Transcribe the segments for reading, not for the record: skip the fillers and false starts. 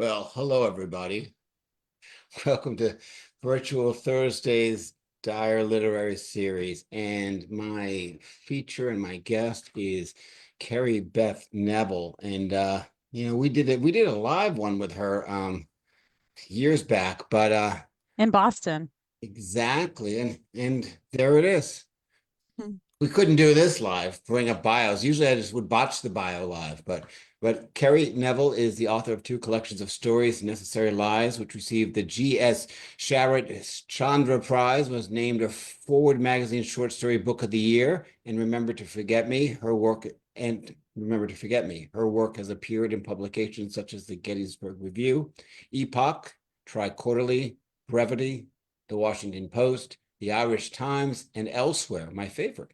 Well, hello, everybody. Welcome to Virtual Thursdays Dire Literary Series. And my feature and my guest is Kerry Beth Neville. And we did a live one with her years back, but In Boston. exactly. And there it is. Hmm. We couldn't do this live, bring up bios. Usually I just would botch the bio live, but Kerry Neville is the author of two collections of stories, Necessary Lies, which received the G.S. Sharat Chandra Prize, was named a ForeWord Magazine Short Story Book of the Year, and Remember to Forget Me. Her work has appeared in publications such as the Gettysburg Review, Epoch, Triquarterly, Brevity, the Washington Post, the Irish Times, and elsewhere, my favorite.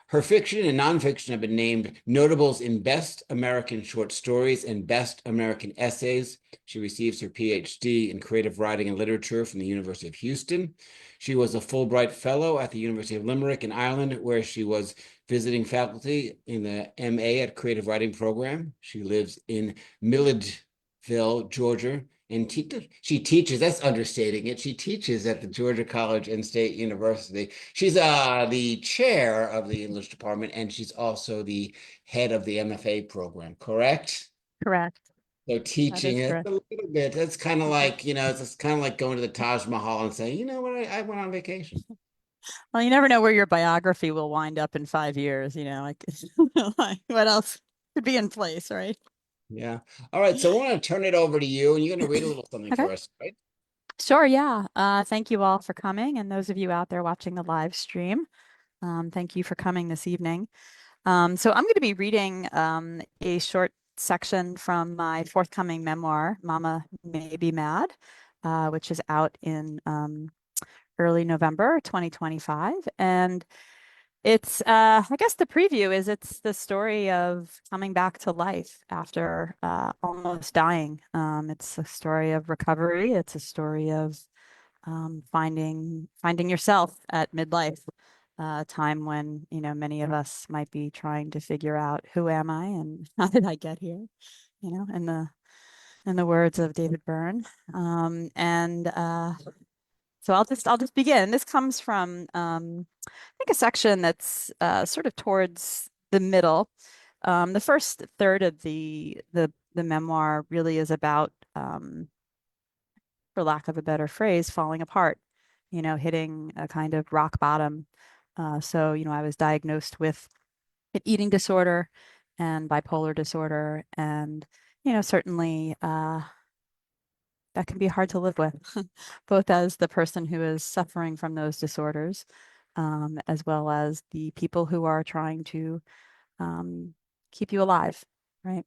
Her fiction and nonfiction have been named notables in Best American Short Stories and Best American Essays. She receives her PhD in Creative Writing and Literature from the University of Houston. She was a Fulbright Fellow at the University of Limerick in Ireland, where she was visiting faculty in the MA at Creative Writing program. She lives in Milledgeville, Georgia, and she teaches, that's understating it. She teaches at the Georgia College and State University. She's the chair of the English department, and she's also the head of the MFA program, correct? Correct. So That teaching is it correct. a little bit. That's kind of like, it's kind of like going to the Taj Mahal and saying, you know what, I went on vacation. Well, you never know where your biography will wind up in 5 years, like, like what else could be in place, right? Yeah. All right. So I want to turn it over to you, and you're going to read a little something Okay. for us, right? Sure, yeah. Thank you all for coming, and those of you out there watching the live stream, thank you for coming this evening. So I'm going to be reading a short section from my forthcoming memoir, Momma May Be Mad, which is out in early November 2025. And I guess the preview is it's the story of coming back to life after almost dying. It's a story of recovery. It's a story of finding yourself at midlife, a time when, many of us might be trying to figure out who am I and how did I get here, in the words of David Byrne. And so I'll just begin. This comes from I think a section that's sort of towards the middle. The first third of the memoir really is about, for lack of a better phrase, falling apart. Hitting a kind of rock bottom. So I was diagnosed with an eating disorder and bipolar disorder, and certainly that can be hard to live with, both as the person who is suffering from those disorders, as well as the people who are trying to keep you alive, right?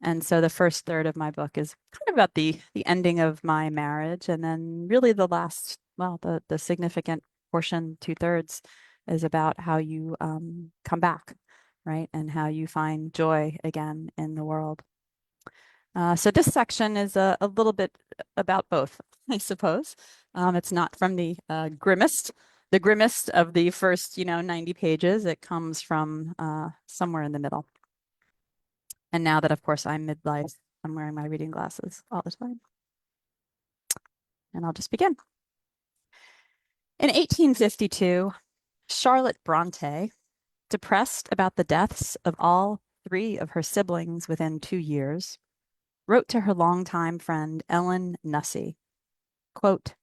And so the first third of my book is kind of about the ending of my marriage, and then really the last, well, the significant portion, 2/3, is about how you come back, right, and how you find joy again in the world. So this section is a little bit about both, I suppose. It's not from the grimmest of the first, 90 pages. It comes from somewhere in the middle. And now that, of course, I'm midlife, I'm wearing my reading glasses all the time. And I'll just begin. In 1852, Charlotte Bronte, depressed about the deaths of all three of her siblings within 2 years, wrote to her longtime friend Ellen Nussey, quote,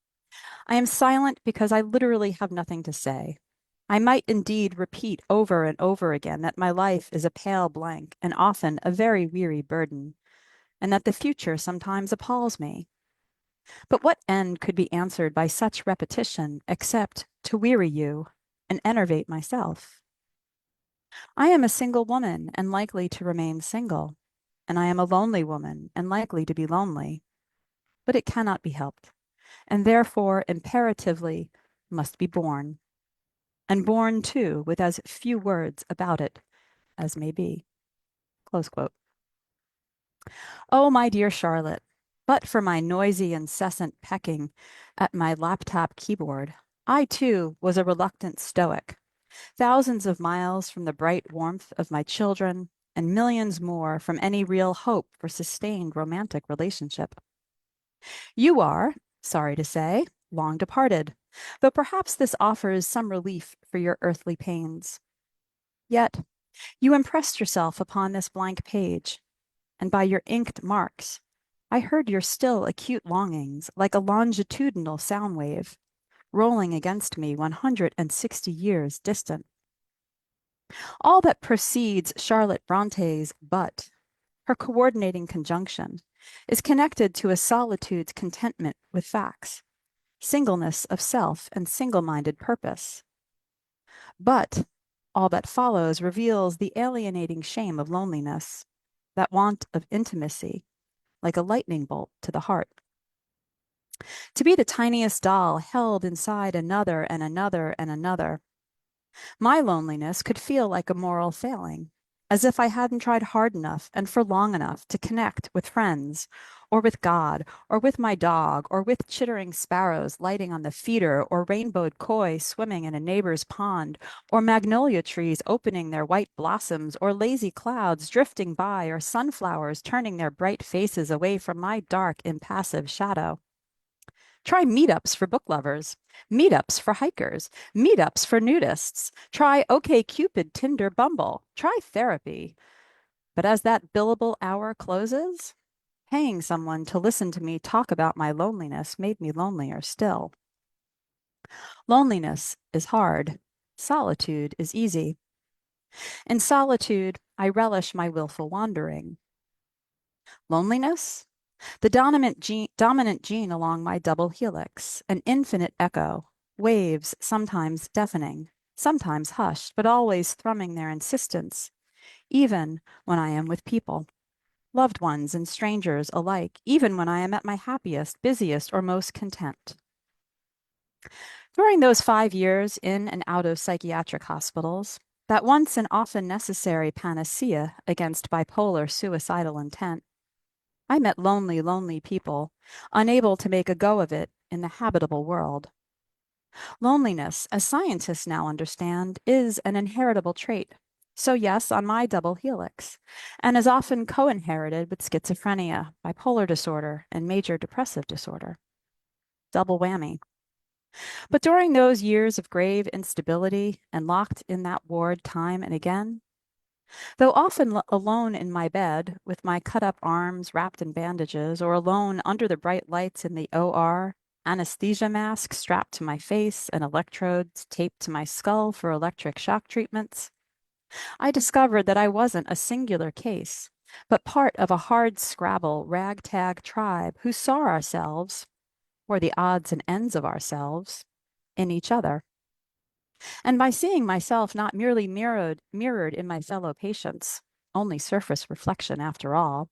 I am silent because I literally have nothing to say. I might indeed repeat over and over again that my life is a pale blank and often a very weary burden, and that the future sometimes appalls me. But what end could be answered by such repetition except to weary you and enervate myself? I am a single woman and likely to remain single, and I am a lonely woman and likely to be lonely, but it cannot be helped, and therefore imperatively must be borne, and borne too with as few words about it as may be. Close quote. Oh, my dear Charlotte, but for my noisy, incessant pecking at my laptop keyboard, I too was a reluctant stoic, thousands of miles from the bright warmth of my children, and millions more from any real hope for sustained romantic relationship. You are, sorry to say, long departed, though perhaps this offers some relief for your earthly pains. Yet you impressed yourself upon this blank page, and by your inked marks, I heard your still acute longings like a longitudinal sound wave, rolling against me 160 years distant. All that precedes Charlotte Bronte's but, her coordinating conjunction, is connected to a solitude's contentment with facts, singleness of self, and single-minded purpose. But all that follows reveals the alienating shame of loneliness, that want of intimacy, like a lightning bolt to the heart. To be the tiniest doll held inside another and another and another, my loneliness could feel like a moral failing, as if I hadn't tried hard enough and for long enough to connect with friends, or with God, or with my dog, or with chittering sparrows lighting on the feeder, or rainbowed koi swimming in a neighbor's pond, or magnolia trees opening their white blossoms, or lazy clouds drifting by, or sunflowers turning their bright faces away from my dark, impassive shadow. Try meetups for book lovers, meetups for hikers, meetups for nudists. Try OkCupid, Tinder, Bumble. Try therapy. But as that billable hour closes, paying someone to listen to me talk about my loneliness made me lonelier still. Loneliness is hard. Solitude is easy. In solitude, I relish my willful wandering. Loneliness? The dominant gene along my double helix, an infinite echo, waves sometimes deafening, sometimes hushed, but always thrumming their insistence, even when I am with people, loved ones and strangers alike, even when I am at my happiest, busiest, or most content. During those 5 years in and out of psychiatric hospitals, that once and often necessary panacea against bipolar suicidal intent, I met lonely, lonely people, unable to make a go of it in the habitable world. Loneliness, as scientists now understand, is an inheritable trait. So yes, on my double helix, and is often co-inherited with schizophrenia, bipolar disorder, and major depressive disorder. Double whammy. But during those years of grave instability and locked in that ward time and again, though often alone in my bed with my cut up arms wrapped in bandages, or alone under the bright lights in the OR, anesthesia mask strapped to my face and electrodes taped to my skull for electric shock treatments, I discovered that I wasn't a singular case, but part of a hard scrabble ragtag tribe who saw ourselves, or the odds and ends of ourselves, in each other. And by seeing myself not merely mirrored in my fellow patients, only surface reflection after all,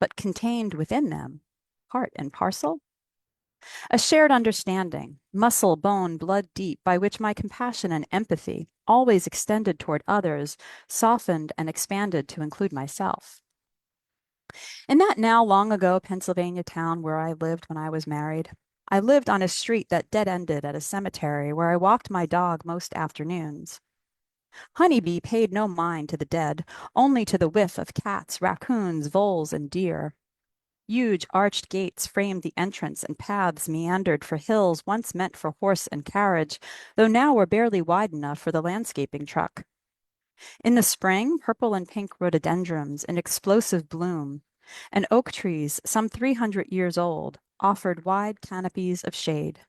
but contained within them, part and parcel, a shared understanding, muscle, bone, blood deep, by which my compassion and empathy, always extended toward others, softened and expanded to include myself. In that now long ago Pennsylvania town where I lived when I was married, I lived on a street that dead-ended at a cemetery where I walked my dog most afternoons. Honeybee paid no mind to the dead, only to the whiff of cats, raccoons, voles, and deer. Huge arched gates framed the entrance, and paths meandered for hills once meant for horse and carriage, though now were barely wide enough for the landscaping truck. In the spring, purple and pink rhododendrons in explosive bloom, and oak trees, some 300 years old, offered wide canopies of shade.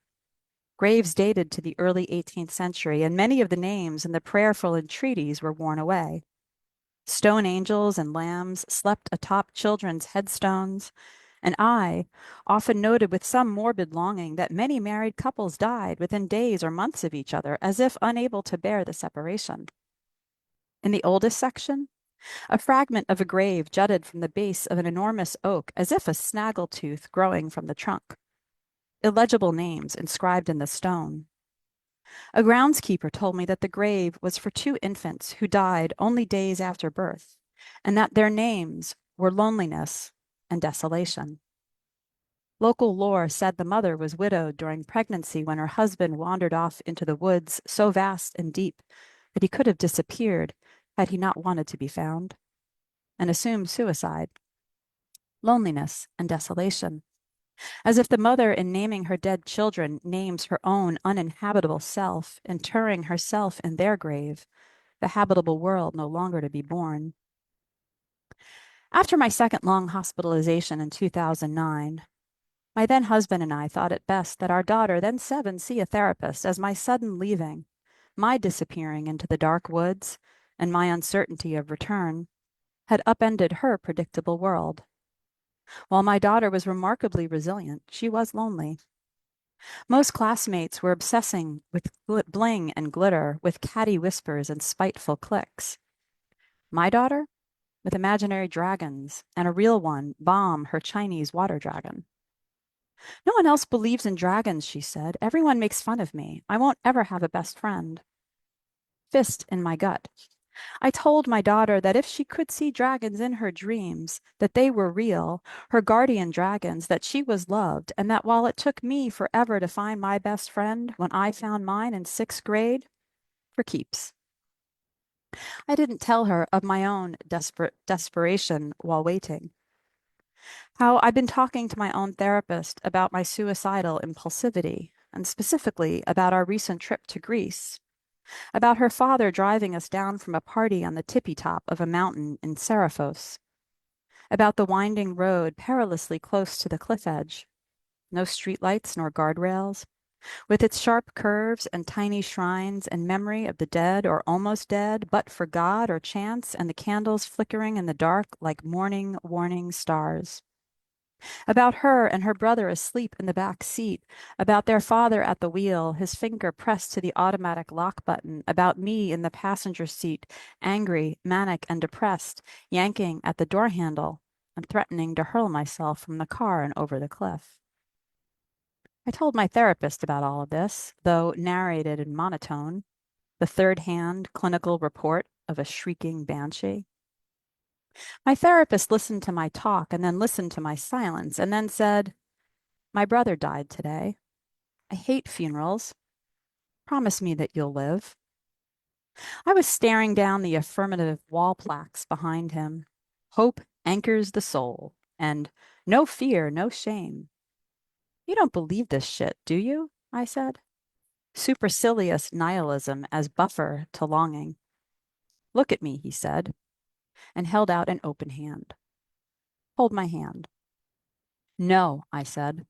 Graves dated to the early 18th century, and many of the names in the prayerful entreaties were worn away. Stone angels and lambs slept atop children's headstones, and I often noted with some morbid longing that many married couples died within days or months of each other, as if unable to bear the separation. In the oldest section, a fragment of a grave jutted from the base of an enormous oak, as if a snaggletooth growing from the trunk. Illegible names inscribed in the stone. A groundskeeper told me that the grave was for 2 infants who died only days after birth, and that their names were Loneliness and Desolation. Local lore said the mother was widowed during pregnancy when her husband wandered off into the woods so vast and deep that he could have disappeared had he not wanted to be found, and assumed suicide. Loneliness and desolation. As if the mother, in naming her dead children, names her own uninhabitable self, interring herself in their grave, the habitable world no longer to be born. After my second long hospitalization in 2009, my then husband and I thought it best that our daughter, then 7, see a therapist, as my sudden leaving, my disappearing into the dark woods, and my uncertainty of return had upended her predictable world. While my daughter was remarkably resilient, she was lonely. Most classmates were obsessing with bling and glitter, with catty whispers and spiteful clicks. My daughter, with imaginary dragons, and a real one, Bomb, her Chinese water dragon. No one else believes in dragons, she said. Everyone makes fun of me. I won't ever have a best friend. Fist in my gut. I told my daughter that if she could see dragons in her dreams, that they were real, her guardian dragons, that she was loved, and that while it took me forever to find my best friend, when I found mine in 6th grade, for keeps. I didn't tell her of my own desperation while waiting. How I've been talking to my own therapist about my suicidal impulsivity, and specifically about our recent trip to Greece, about her father driving us down from a party on the tippy top of a mountain in Seraphos, about the winding road perilously close to the cliff edge, no streetlights nor guardrails, with its sharp curves and tiny shrines and memory of the dead or almost dead, but for God or chance, and the candles flickering in the dark like morning warning stars. About her and her brother asleep in the back seat, about their father at the wheel, his finger pressed to the automatic lock button, about me in the passenger seat, angry, manic, and depressed, yanking at the door handle and threatening to hurl myself from the car and over the cliff. I told my therapist about all of this, though narrated in monotone, the third-hand clinical report of a shrieking banshee. My therapist listened to my talk and then listened to my silence and then said, "My brother died today. I hate funerals. Promise me that you'll live." I was staring down the affirmative wall plaques behind him. Hope anchors the soul, and no fear, no shame. "You don't believe this shit, do you?" I said. Supercilious nihilism as buffer to longing. "Look at me," he said, and held out an open hand. "Hold my hand." "No," I said.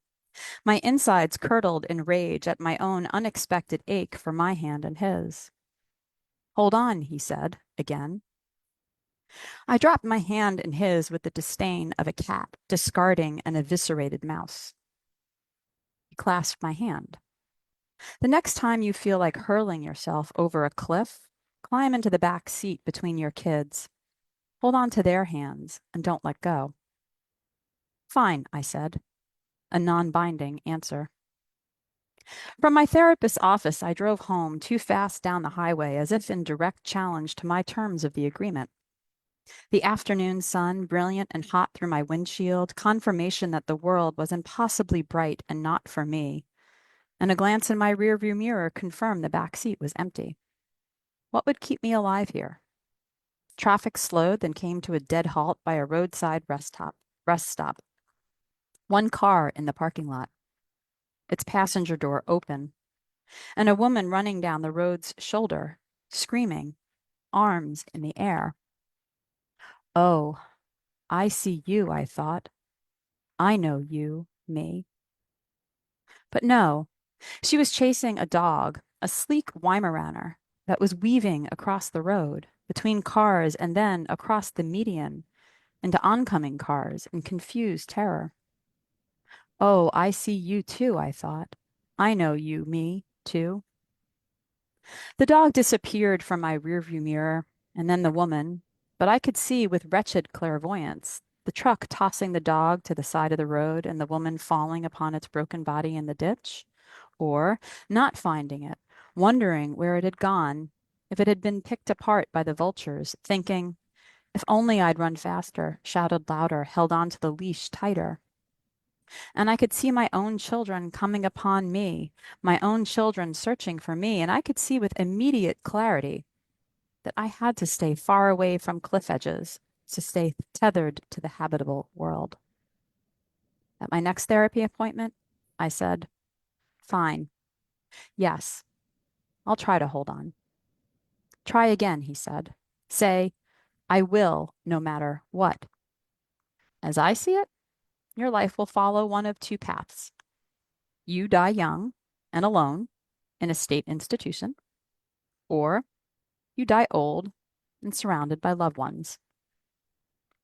My insides curdled in rage at my own unexpected ache for my hand in his. "Hold on," he said, again. I dropped my hand in his with the disdain of a cat discarding an eviscerated mouse. He clasped my hand. "The next time you feel like hurling yourself over a cliff, climb into the back seat between your kids. Hold on to their hands and don't let go." "Fine," I said, a non-binding answer. From my therapist's office, I drove home too fast down the highway as if in direct challenge to my terms of the agreement. The afternoon sun, brilliant and hot through my windshield, confirmation that the world was impossibly bright and not for me, and a glance in my rearview mirror confirmed the back seat was empty. What would keep me alive here? Traffic slowed, then came to a dead halt by a roadside rest stop. One car in the parking lot, its passenger door open, and a woman running down the road's shoulder, screaming, arms in the air. "Oh, I see you," I thought. "I know you, me." But no, she was chasing a dog, a sleek Weimaraner that was weaving across the road, between cars and then across the median, into oncoming cars in confused terror. "Oh, I see you too," I thought. "I know you, me, too." The dog disappeared from my rearview mirror, and then the woman, but I could see with wretched clairvoyance the truck tossing the dog to the side of the road and the woman falling upon its broken body in the ditch, or not finding it, wondering where it had gone, if it had been picked apart by the vultures, thinking, "If only I'd run faster, shouted louder, held on to the leash tighter." And I could see my own children coming upon me, my own children searching for me, and I could see with immediate clarity that I had to stay far away from cliff edges, to stay tethered to the habitable world. At my next therapy appointment, I said, "Fine. Yes, I'll try to hold on." "Try again," he said. "Say, 'I will, no matter what.' As I see it, your life will follow one of two paths. You die young and alone in a state institution, or you die old and surrounded by loved ones.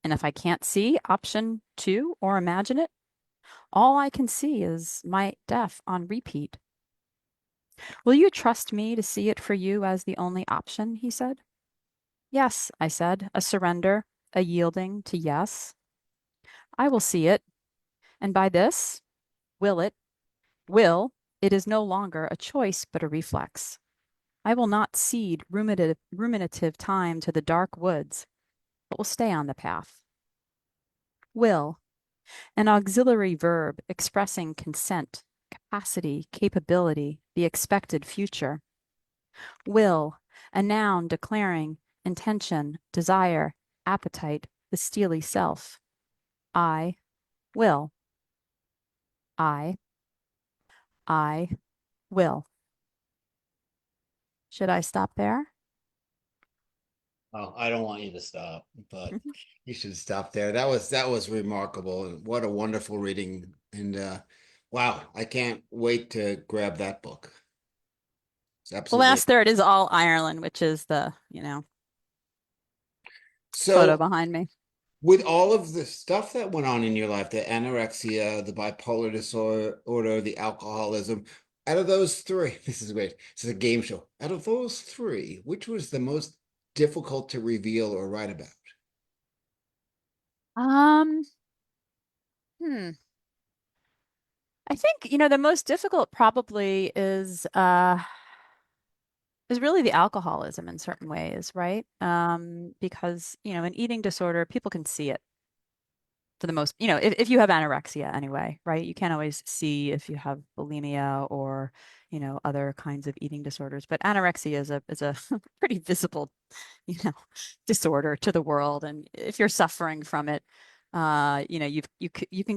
And if I can't see option two or imagine it, all I can see is my death on repeat. Will you trust me to see it for you as the only option?" he said. "Yes," I said, a surrender, a yielding to yes. "I will see it, and by this, will, it is no longer a choice but a reflex. I will not cede ruminative time to the dark woods, but will stay on the path. Will, an auxiliary verb expressing consent, capacity, capability, the expected future. Will, a noun declaring intention, desire, appetite, the steely self. I will. I, I will. Should I stop there? Oh, I don't want you to stop, but you should stop there. That was remarkable, and what a wonderful reading. And wow, I can't wait to grab that book. It's The absolutely last third is all Ireland, which is the, photo so. behind me. With all of the stuff that went on in your life, the anorexia, the bipolar disorder, the alcoholism, out of those three, this is great. This is a game show. Out of those three, which was the most difficult to reveal or write about? Um, hmm. I think, the most difficult probably is really the alcoholism in certain ways, right? Because, an eating disorder, people can see it for the most, if you have anorexia anyway, right? You can't always see if you have bulimia or, other kinds of eating disorders, but anorexia is a pretty visible, you know, disorder to the world. And if you're suffering from it, you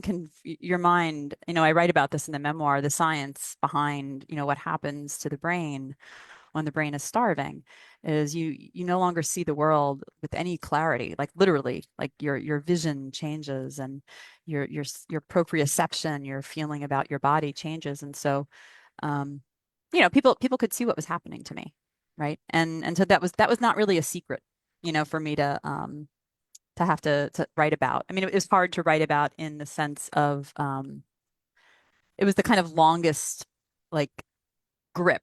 can your mind, I write about this in the memoir, the science behind, what happens to the brain when the brain is starving is you no longer see the world with any clarity, like literally, like your vision changes and your proprioception, your feeling about your body changes. And so um people could see what was happening to me, right? And so that was not really a secret, for me to have to write about. I mean, it was hard to write about in the sense of it was the kind of longest like grip,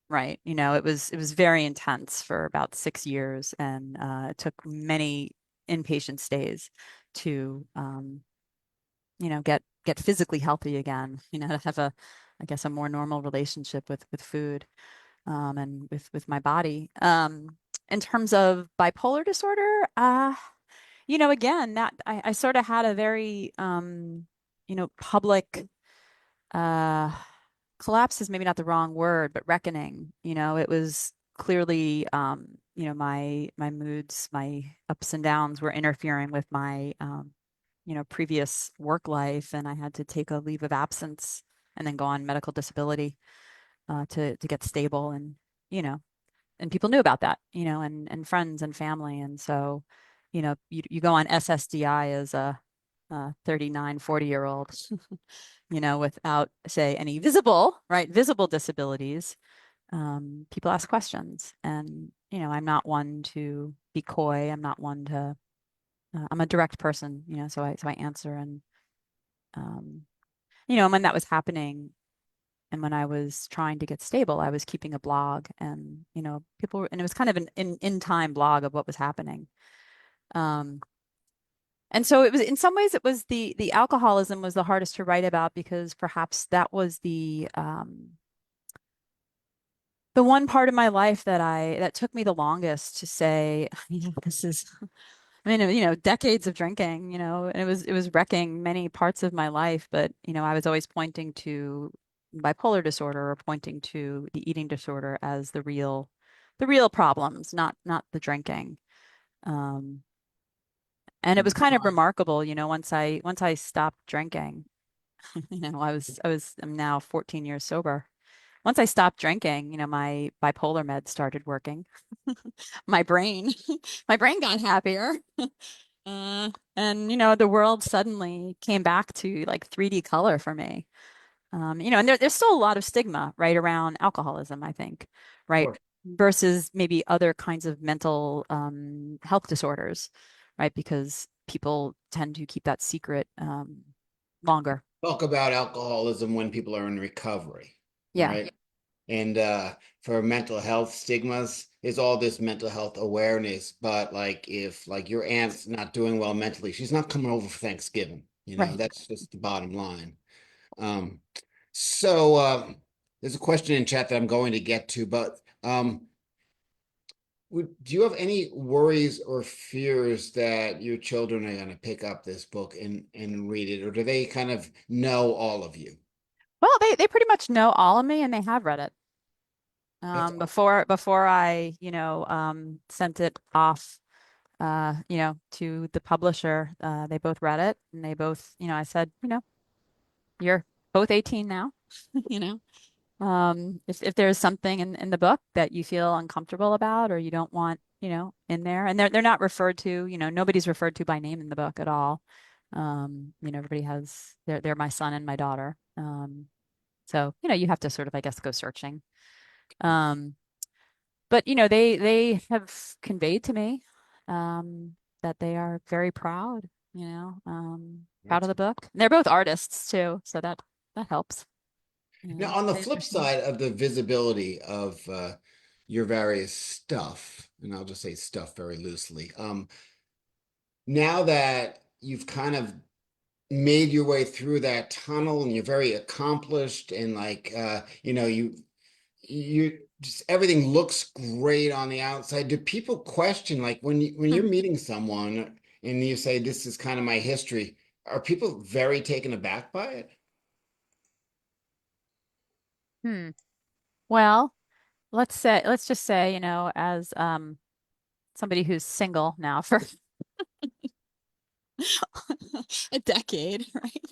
right? It was very intense for about 6 years, and it took many inpatient stays to get physically healthy again, to have I guess a more normal relationship with food, and with my body. In terms of bipolar disorder, again, that I sort of had a very public uh collapse is maybe not the wrong word, but reckoning. It was clearly, my moods, my ups and downs were interfering with my, previous work life, and I had to take a leave of absence and then go on medical disability to get stable, and you know, and people knew about that, and friends and family, and so, you go on SSDI as a 39, 40-year-old, without, say, any visible disabilities. People ask questions, and, I'm not one to be coy. I'm not one to, I'm a direct person, so I answer. And, um, and when that was happening and when I was trying to get stable, I was keeping a blog, and, and it was kind of an in time blog of what was happening. Um, and so it was, in some ways, it was the alcoholism was the hardest to write about because perhaps that was the one part of my life that took me the longest to say, this is, I mean, decades of drinking, and it was wrecking many parts of my life, but, I was always pointing to bipolar disorder or pointing to the eating disorder as the real problems, not the drinking. Um, and it was kind of remarkable, once I stopped drinking. I'm now 14 years sober. Once I stopped drinking, my bipolar meds started working. My brain, my brain got happier. And the world suddenly came back to like 3D color for me. And there's still a lot of stigma right around alcoholism, I think, right? Or Versus maybe other kinds of mental health disorders, right? Because people tend to keep that secret longer. talk about alcoholism when people are in recovery, Yeah, right? And for mental health stigmas is all this mental health awareness. But like if like your aunt's not doing well mentally, she's not coming over for Thanksgiving. right. That's just the bottom line. Um, so there's a question in chat that I'm going to get to, but do you have any worries or fears that your children are going to pick up this book and read it, or do they kind of know all of you? Well, they pretty much know all of me and they have read it. That's Before I, sent it off, to the publisher, they both read it and they both, I said, you're both 18 now, you know. If there's something in the book that you feel uncomfortable about or you don't want, in there, and they're not referred to, nobody's referred to by name in the book at all. Everybody has they're my son and my daughter. So, you have to sort of, I guess, go searching. Um, but they have conveyed to me that they are very proud, proud of that's the book. And they're both artists too, so that helps. now on the They're flip seeing. side of the visibility of your various stuff, and I'll just say stuff very loosely. Now that you've kind of made your way through that tunnel and you're very accomplished and like you just everything looks great on the outside. Do people question like when you're meeting someone and you say this is kind of my history, are people very taken aback by it? Hmm. Well, let's just say, as somebody who's single now for a decade, right?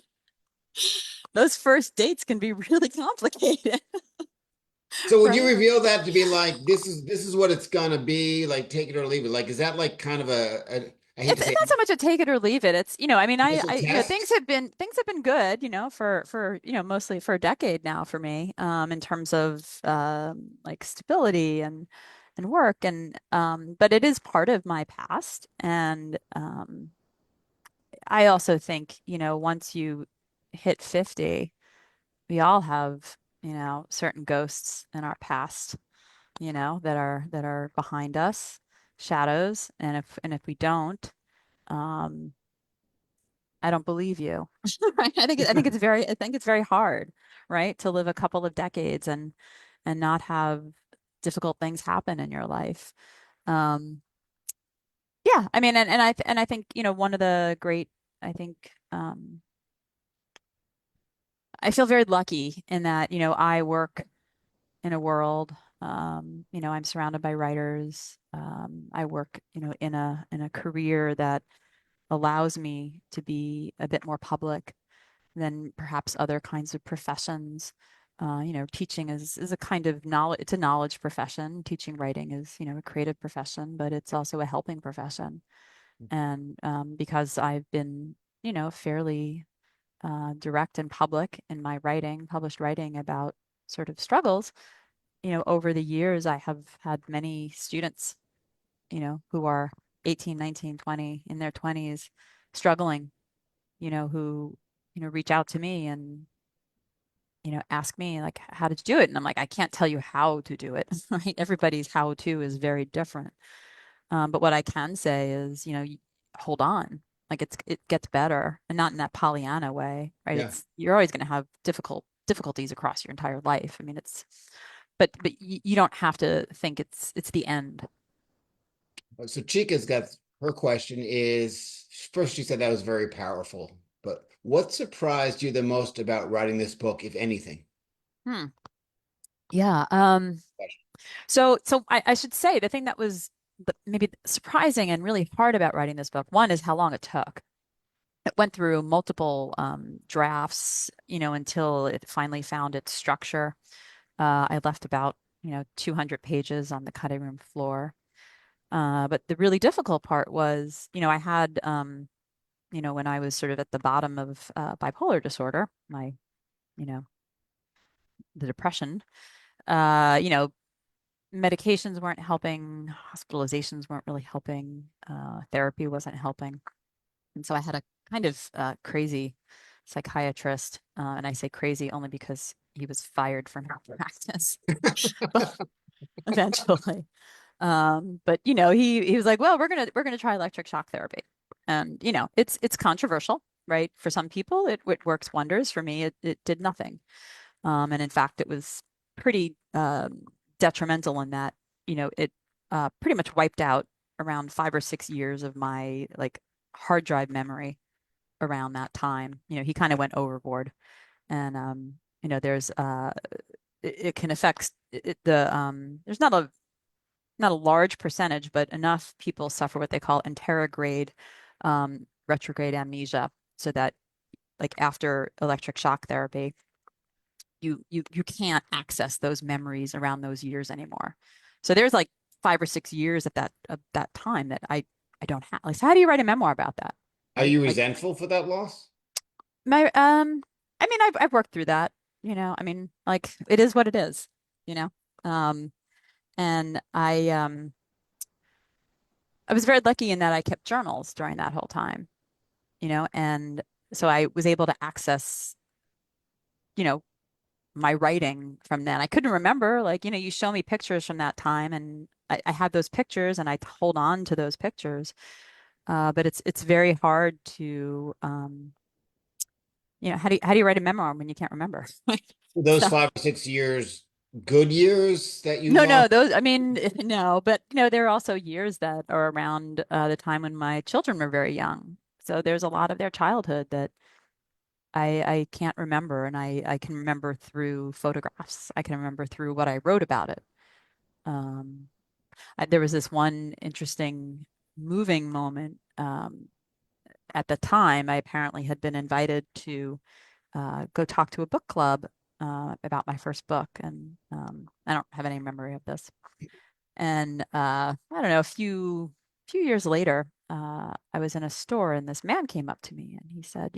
Those first dates can be really complicated, So would you right? reveal that to be like this is what it's gonna be, like take it or leave it? Like is that like kind of a I hate to It's say not so much a take it or leave it. It's, I mean, initial test? things have been good, for mostly for a decade now for me, in terms of like stability and work but it is part of my past and I also think, once you hit 50, we all have, certain ghosts in our past, that are behind us, shadows, and if we don't, um, I don't believe you. Right? I think it's very hard, right, to live a couple of decades and not have difficult things happen in your life. Um, yeah, I mean, and I think, one of the great, I think, I feel very lucky in that, I work in a world, I'm surrounded by writers. I work, in a career that allows me to be a bit more public than perhaps other kinds of professions. Teaching is a kind of knowledge, it's a knowledge profession. Teaching writing is, a creative profession, but it's also a helping profession. And because I've been, fairly direct and public in my writing, published writing about sort of struggles, over the years, I have had many students, who are 18, 19, 20, in their 20s, struggling, who, reach out to me and, ask me like, how did you do it? And I'm like, I can't tell you how to do it, right? Everybody's how to is very different. But what I can say is, hold on. Like it gets better, and not in that Pollyanna way, right? Yeah. You're always going to have difficulties across your entire life. I mean, but you don't have to think it's the end. So Chica's got her question is first she said that was very powerful, but what surprised you the most about writing this book, if anything? Hmm. Yeah. So I should say the thing that was maybe surprising and really hard about writing this book, one is how long it took. it went through multiple drafts, until it finally found its structure. I left about, 200 pages on the cutting room floor. But the really difficult part was, I had, when I was sort of at the bottom of bipolar disorder, you know, the depression, medications weren't helping, hospitalizations weren't really helping, therapy wasn't helping. And so I had a kind of crazy psychiatrist. And I say crazy only because he was fired from practice eventually. But he was like, well, we're gonna try electric shock therapy. And it's controversial, right? For some people, it works wonders. For me, it did nothing. And in fact, it was pretty detrimental in that, it pretty much wiped out around 5 or 6 years of my like hard drive memory around that time. He kind of went overboard. And there's it can affect there's not a large percentage, but enough people suffer what they call anterograde retrograde amnesia, so that like after electric shock therapy, you can't access those memories around those years anymore. So there's like 5 or 6 years of that time that I don't have. Like, so how do you write a memoir about that? Are Right? you Like resentful for that loss? my I mean I've worked through that, I mean, like it is what it is, you know. Um and I was very lucky in that I kept journals during that whole time, and so I was able to access, you know, my writing from then. I couldn't remember, like, you show me pictures from that time and I had those pictures and I hold on to those pictures. But it's very hard to how do you write a memoir when you can't remember? Those So 5 or 6 years, good years that you no, lost? those, I mean, no, but there are also years that are around the time when my children were very young. So there's a lot of their childhood that I can't remember, and I can remember through photographs. I can remember through what I wrote about it. Um, there was this one interesting, moving moment. At the time, I apparently had been invited to go talk to a book club about my first book, and I don't have any memory of this. And I don't know, a few years later, I was in a store, and this man came up to me, and he said,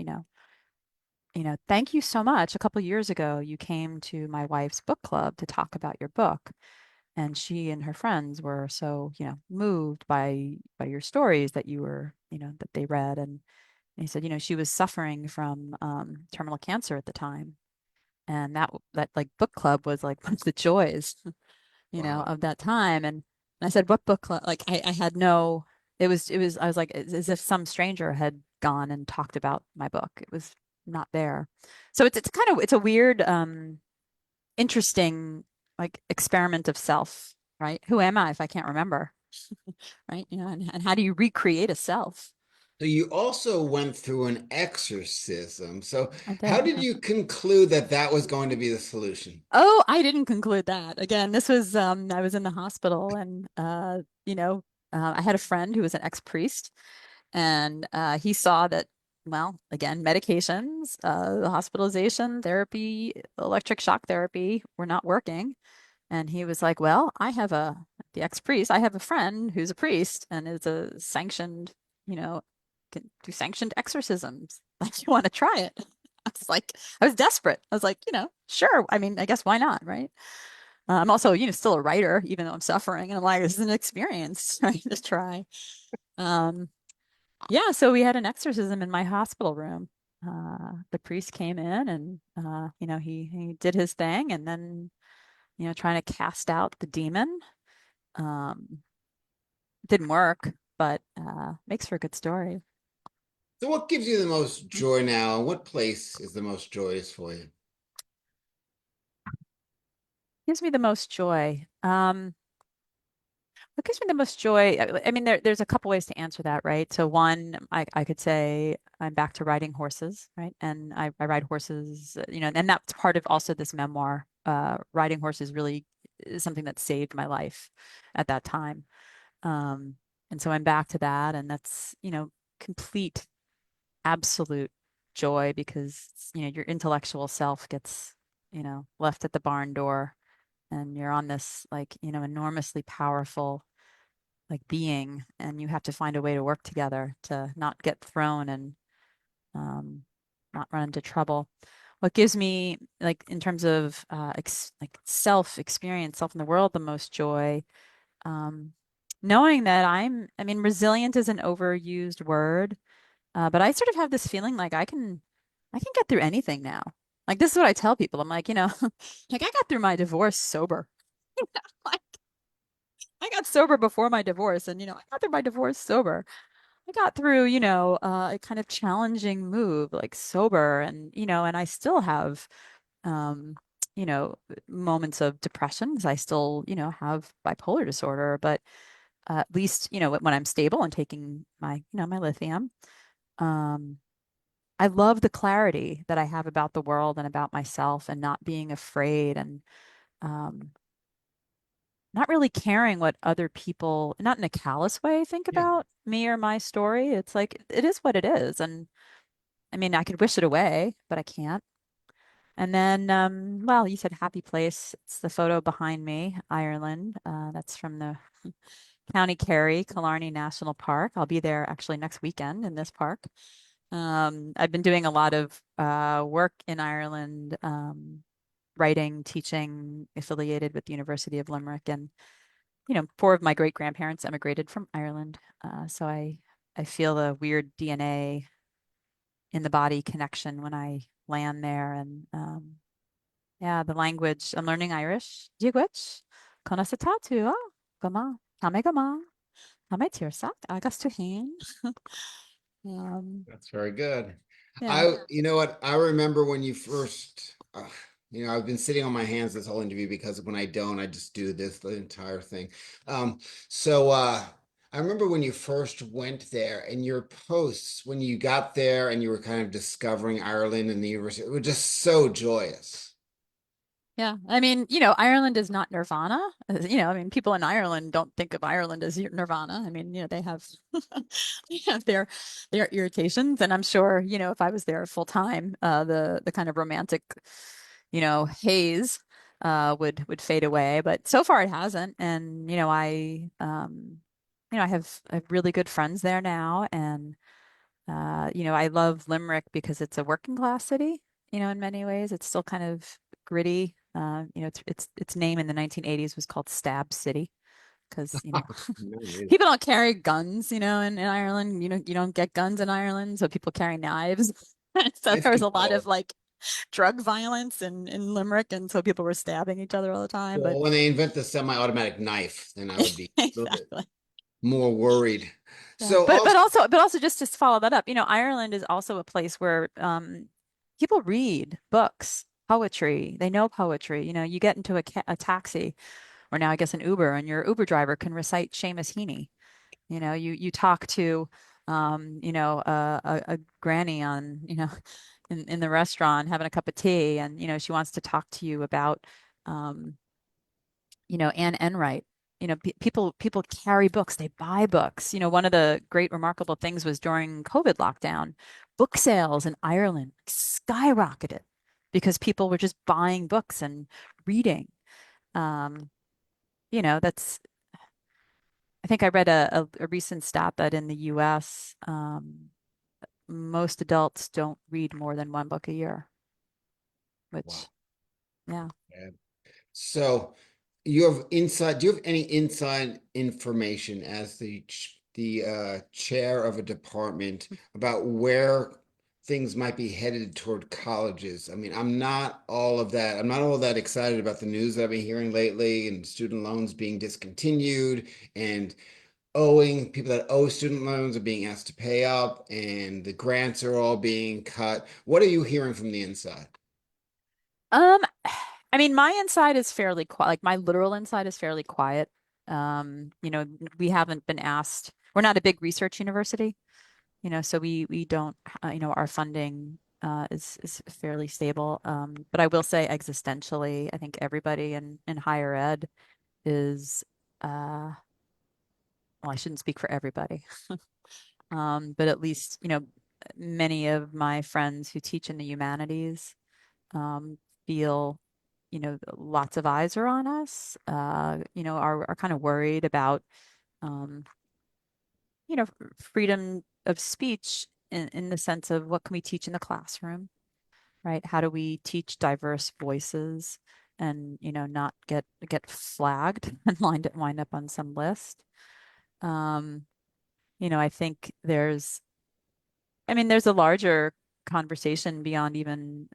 thank you so much. A couple years ago, you came to my wife's book club to talk about your book, and she and her friends were so, moved by your stories that you were, that they read. And he said, she was suffering from terminal cancer at the time, and that like book club was like one of the joys, Wow. of that time. And I said, what book club? Like I had no. It was. I was like, as if some stranger had gone and talked about my book. It was not there. So it's kind of it's a weird, interesting like experiment of self, right? Who am I if I can't remember, right? And how do you recreate a self? So you also went through an exorcism. So I how did. did Yeah. you conclude that that was going to be the solution? Oh, I didn't conclude that. Again, this was I was in the hospital, and I had a friend who was an ex-priest, and he saw that, well, again, medications, hospitalization, therapy, electric shock therapy were not working. And he was like, well, the ex-priest, I have a friend who's a priest and is a sanctioned, you know, can do sanctioned exorcisms. Like, you want to try it? I was desperate. I was like, sure. I mean, I guess why not, right? I'm also, still a writer, even though I'm suffering. And I'm like, this is an experience, right? To try. Um, yeah, so we had an exorcism in my hospital room. The priest came in and, he did his thing, and then, trying to cast out the demon. Um, didn't work, but makes for a good story. So what gives you the most joy now, and what place is the most joyous for you? Gives me the most joy. What gives me the most joy? I mean, there's a couple ways to answer that, right? So one, I could say I'm back to riding horses, right? And I ride horses, and that's part of also this memoir. Riding horses really is something that saved my life at that time. Um, and so I'm back to that, and that's, complete. absolute joy because, your intellectual self gets, left at the barn door and you're on this like, enormously powerful like being and you have to find a way to work together to not get thrown and um, not run into trouble. What gives me like in terms of like self experience, self in the world, the most joy, um, knowing that I mean, resilient is an overused word, but I sort of have this feeling like I can get through anything now. Like this is what I tell people. I'm like, like I got through my divorce sober. Like I got sober before my divorce, and I got through my divorce sober. I got through, a kind of challenging move, like sober, and and I still have, um, you know, moments of depression 'cause I still, have bipolar disorder, but at least, when I'm stable and taking my, my lithium, um, I love the clarity that I have about the world and about myself and not being afraid and um, not really caring what other people, not in a callous way, think Yeah. about me or my story. It's like it is what it is. And I mean, I could wish it away, but I can't. And then, well, you said happy place. It's the photo behind me, Ireland. That's from the County Kerry, Killarney National Park. I'll be there actually next weekend in this park. I've been doing a lot of work in Ireland, writing, teaching, affiliated with the University of Limerick, and four of my great grandparents emigrated from Ireland. So I feel the weird DNA in the body connection when I land there, and yeah, the language. I'm learning Irish. Díogwich, Conasata tua, Gama, Kame Gama, Kame Tirsak, Agus Tuhain. Um, That's very good. yeah. You know what? I remember when you first, I've been sitting on my hands this whole interview because when I don't, I just do this the entire thing. Um, so I remember when you first went there and your posts when you got there and you were kind of discovering Ireland and the university, it was just so joyous. Yeah. I mean, Ireland is not Nirvana. I mean, people in Ireland don't think of Ireland as Nirvana. I mean, they have they have their irritations. And I'm sure, if I was there full time, the kind of romantic, haze would fade away. But so far it hasn't. And, I have really good friends there now. And I love Limerick because it's a working class city, in many ways. It's still kind of gritty. Its name in the 1980s was called Stab City because, Nice. people don't carry guns, in Ireland. You don't get guns in Ireland, so people carry knives. So Nice there was a lot of control. like drug violence in Limerick, and so people were stabbing each other all the time. But Well, when they invent the semi-automatic knife, then I would be a little bit exactly. more worried. Yeah, So but also, but also just to follow that up, Ireland is also a place where people read books, poetry. They know poetry. You get into a taxi or now I guess an Uber, and your Uber driver can recite Seamus Heaney. You talk to a granny on in the restaurant having a cup of tea, and she wants to talk to you about um, Anne Enright. People carry books, they buy books. One of the great remarkable things was during COVID lockdown, book sales in Ireland skyrocketed because people were just buying books and reading. Um, that's I think I read a recent stat that in the US, most adults don't read more than one book a year, wow. which, yeah. So you have inside, do you have any inside information as the chair of a department about where things might be headed toward colleges? I mean, I'm not all that excited about the news I've been hearing lately and student loans being discontinued and people that owe student loans are being asked to pay up and the grants are all being cut. What are you hearing from the inside? Um, I mean, my inside is fairly quiet. Like my literal inside is fairly quiet. We haven't been asked. We're not a big research university, so we don't, our funding is fairly stable. But I will say existentially, I think everybody in higher ed is, well, I shouldn't speak for everybody, but at least, many of my friends who teach in the humanities feel, lots of eyes are on us, are kind of worried about, um, freedom of speech in the sense of what can we teach in the classroom, right? How do we teach diverse voices and, not get flagged and wind up on some list? Um, I think there's a larger conversation beyond even,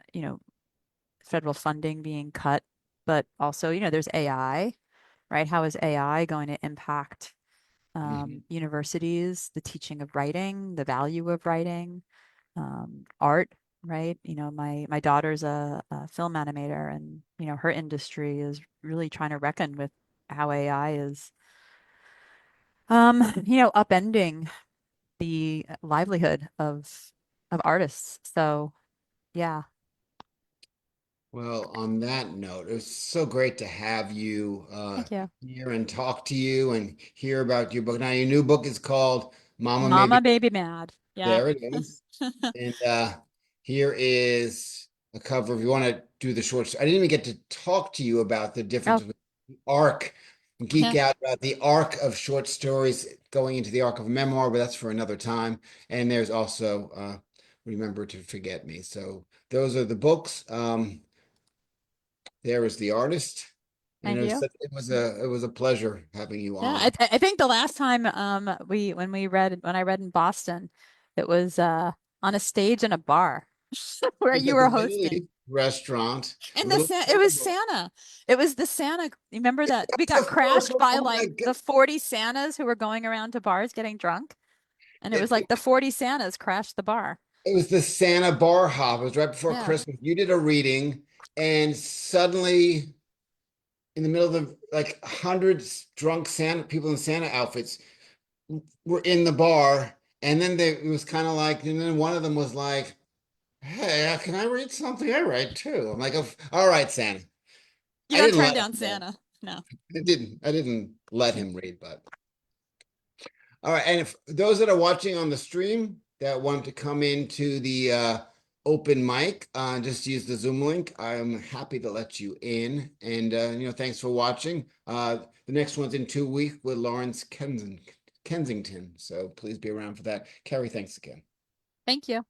federal funding being cut, but also, there's AI, right? How is AI going to impact Mhm. universities, the teaching of writing, the value of writing, art, right? My daughter's a film animator, and her industry is really trying to reckon with how AI is, upending the livelihood of artists. So yeah, Well, on that note, it was so great to have you thank you. here and talk to you and hear about your book. Now, your new book is called Mama May Mama Be. Baby Mad. Yeah. There it is. And here is a cover. If you want to do the short, I didn't even get to talk to you about the difference Oh, with the arc, geek yeah. out about the arc of short stories going into the arc of a memoir, but that's for another time. And there's also Remember to Forget Me. So those are the books. There is the artist. And Thank you. it was a pleasure having you Yeah, on. I think the last time when I read in Boston, it was on a stage in a bar It where was you at the were Middle hosting. East restaurant, And Little it was Table. Santa. It was the Santa. You remember that we got Of course. crashed by Oh my like God. the 40 Santas who were going around to bars getting drunk. And it was like the 40 Santas crashed the bar. It was the Santa bar hop. It was right before Yeah. Christmas. You did a reading, and suddenly, in the middle of like hundreds drunk Santa people in Santa outfits were in the bar, and then it was kind of like, and then one of them was like, "Hey, can I read something? I write too." I'm like, "All right, Santa." You I don't didn't turn let down him though. Santa. No. I didn't let him read, but. All right, and if those that are watching on the stream that want to come into the open mic, just use the Zoom link. I'm happy to let you in. And thanks for watching. The next one's in 2 weeks with Lawrence Kensington. So please be around for that. Kerry, thanks again. Thank you.